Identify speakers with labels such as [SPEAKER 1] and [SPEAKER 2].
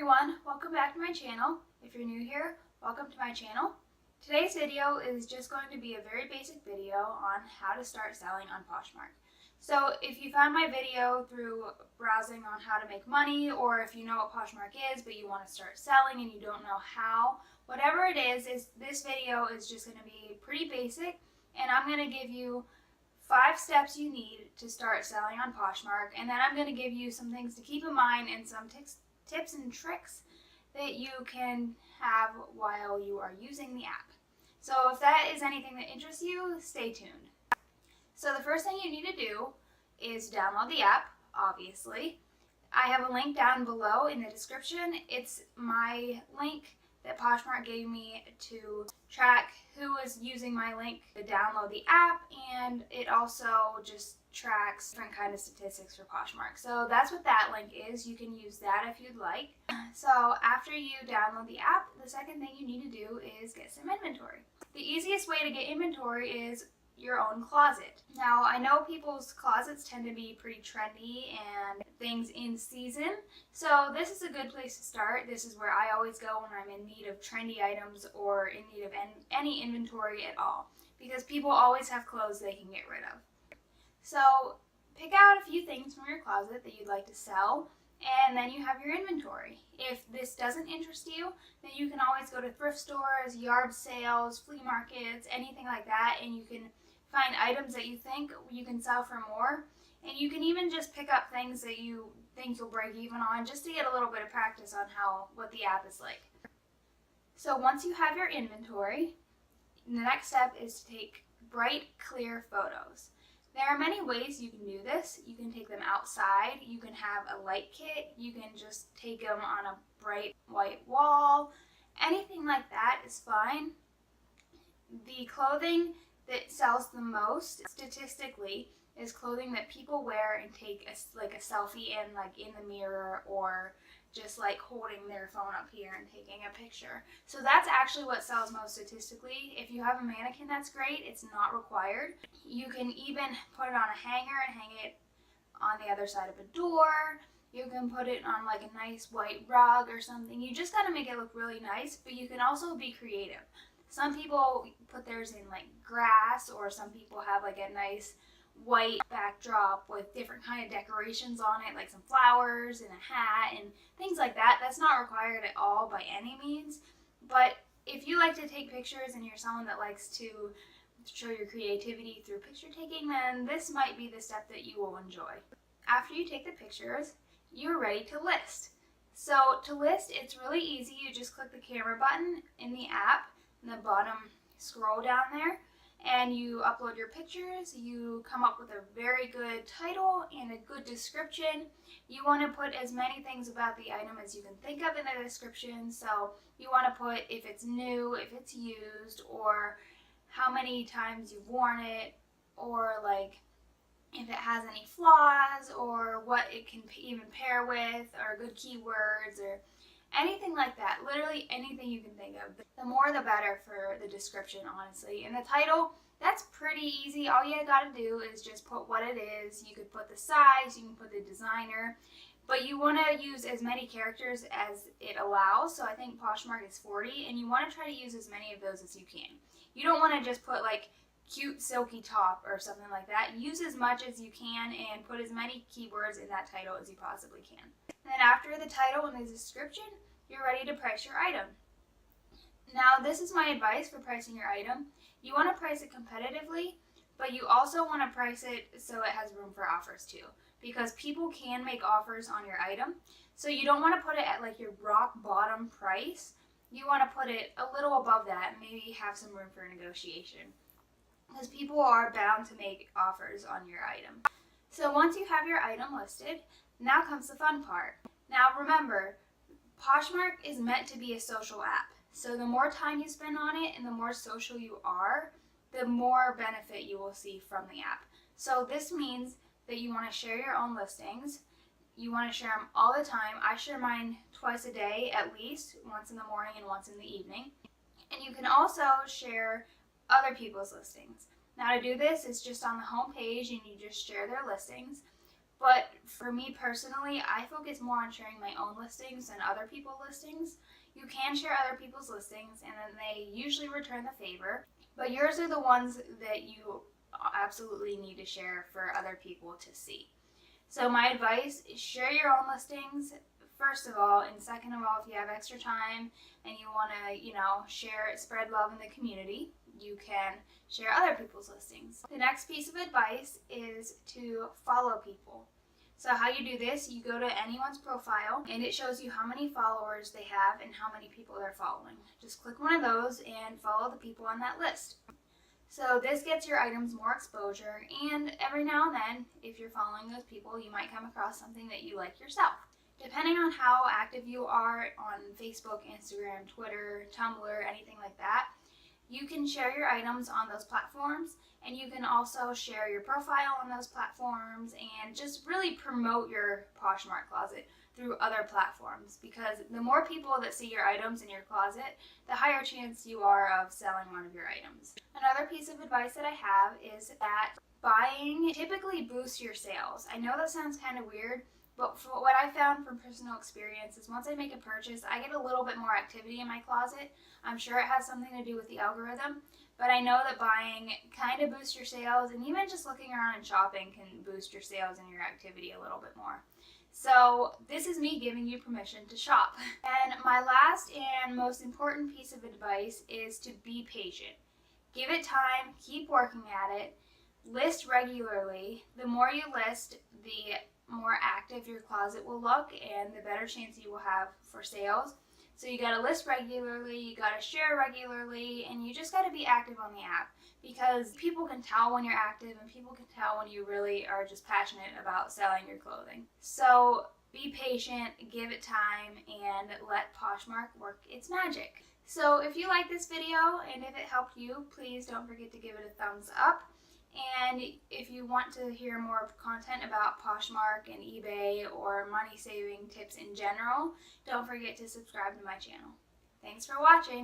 [SPEAKER 1] everyone, welcome back to my channel. If you're new here, welcome to my channel. Today's video is just going to be a very basic video on how to start selling on Poshmark. So if you found my video through browsing on how to make money, or if you know what Poshmark is but you want to start selling and you don't know how, whatever it is this video is just going to be pretty basic, and I'm going to give you 5 steps you need to start selling on Poshmark, and then I'm going to give you some things to keep in mind and some tips and tricks that you can have while you are using the app. So if that is anything that interests you, stay tuned. So the first thing you need to do is download the app, obviously. I have a link down below in the description. It's my link that Poshmark gave me to track who is using my link to download the app, and it also just tracks different kind of statistics for Poshmark. So that's what that link is. You can use that if you'd like. So after you download the app, the second thing you need to do is get some inventory. The easiest way to get inventory is your own closet. Now, I know people's closets tend to be pretty trendy and things in season, so this is a good place to start. This is where I always go when I'm in need of trendy items or in need of any inventory at all, because people always have clothes they can get rid of. So pick out a few things from your closet that you'd like to sell, and then you have your inventory. If this doesn't interest you, then you can always go to thrift stores, yard sales, flea markets, anything like that, and you can find items that you think you can sell for more. And you can even just pick up things that you think you'll break even on, just to get a little bit of practice on what the app is like. So once you have your inventory, the next step is to take bright, clear photos. There are many ways you can do this. You can take them outside, you can have a light kit, you can just take them on a bright white wall. Anything like that is fine. The clothing that sells the most statistically is clothing that people wear and take like a selfie in, like in the mirror, or just like holding their phone up here and taking a picture. So that's actually what sells most statistically. If you have a mannequin, that's great. It's not required. You can even put it on a hanger and hang it on the other side of a door. You can put it on like a nice white rug or something. You just gotta make it look really nice, but you can also be creative. Some people put theirs in like grass, or some people have like a nice white backdrop with different kind of decorations on it, like some flowers and a hat and things like that. That's not required at all by any means, but if you like to take pictures and you're someone that likes to show your creativity through picture taking, then this might be the step that you will enjoy. After you take the pictures, you're ready to list. So to list, it's really easy. You just click the camera button in the app in the bottom scroll down there, and you upload your pictures. You come up with a very good title and a good description. You want to put as many things about the item as you can think of in the description. So you want to put if it's new, if it's used, or how many times you've worn it, or like if it has any flaws, or what it can even pair with, or good keywords, or anything like that. Literally anything you can think of. The more the better for the description, honestly. And the title, that's pretty easy. All you gotta do is just put what it is. You could put the size, you can put the designer, but you want to use as many characters as it allows. So I think Poshmark is 40, and you want to try to use as many of those as you can. You don't want to just put like cute silky top or something like that. Use as much as you can and put as many keywords in that title as you possibly can. And then after the title and the description, you're ready to price your item. Now, this is my advice for pricing your item. You want to price it competitively, but you also want to price it so it has room for offers too, because people can make offers on your item. So you don't want to put it at like your rock bottom price. You want to put it a little above that and maybe have some room for negotiation, because people are bound to make offers on your item. So once you have your item listed, now comes the fun part. Now remember, Poshmark is meant to be a social app. So the more time you spend on it and the more social you are, the more benefit you will see from the app. So this means that you want to share your own listings. You want to share them all the time. I share mine twice a day at least, once in the morning and once in the evening. And you can also share other people's listings. Now to do this, it's just on the home page and you just share their listings. But for me personally, I focus more on sharing my own listings than other people's listings. You can share other people's listings and then they usually return the favor, but yours are the ones that you absolutely need to share for other people to see. So my advice is share your own listings first of all, and second of all, if you have extra time and you want to, spread love in the community, you can share other people's listings. The next piece of advice is to follow people. So how you do this, you go to anyone's profile and it shows you how many followers they have and how many people they're following. Just click one of those and follow the people on that list. So this gets your items more exposure, and every now and then, if you're following those people, you might come across something that you like yourself. Depending on how active you are on Facebook, Instagram, Twitter, Tumblr, anything like that, you can share your items on those platforms, and you can also share your profile on those platforms and just really promote your Poshmark closet through other platforms, because the more people that see your items in your closet, the higher chance you are of selling one of your items. Another piece of advice that I have is that buying typically boosts your sales. I know that sounds kind of weird, but for what I found from personal experience is once I make a purchase, I get a little bit more activity in my closet. I'm sure it has something to do with the algorithm, but I know that buying kind of boosts your sales, and even just looking around and shopping can boost your sales and your activity a little bit more. So this is me giving you permission to shop. And my last and most important piece of advice is to be patient. Give it time, keep working at it, list regularly. The more you list, the more active your closet will look and the better chance you will have for sales. So you gotta list regularly, you gotta share regularly, and you just gotta be active on the app, because people can tell when you're active and people can tell when you really are just passionate about selling your clothing. So be patient, give it time, and let Poshmark work its magic. So if you like this video and if it helped you, please don't forget to give it a thumbs up. And if you want to hear more content about Poshmark and eBay or money saving tips in general, don't forget to subscribe to my channel. Thanks for watching.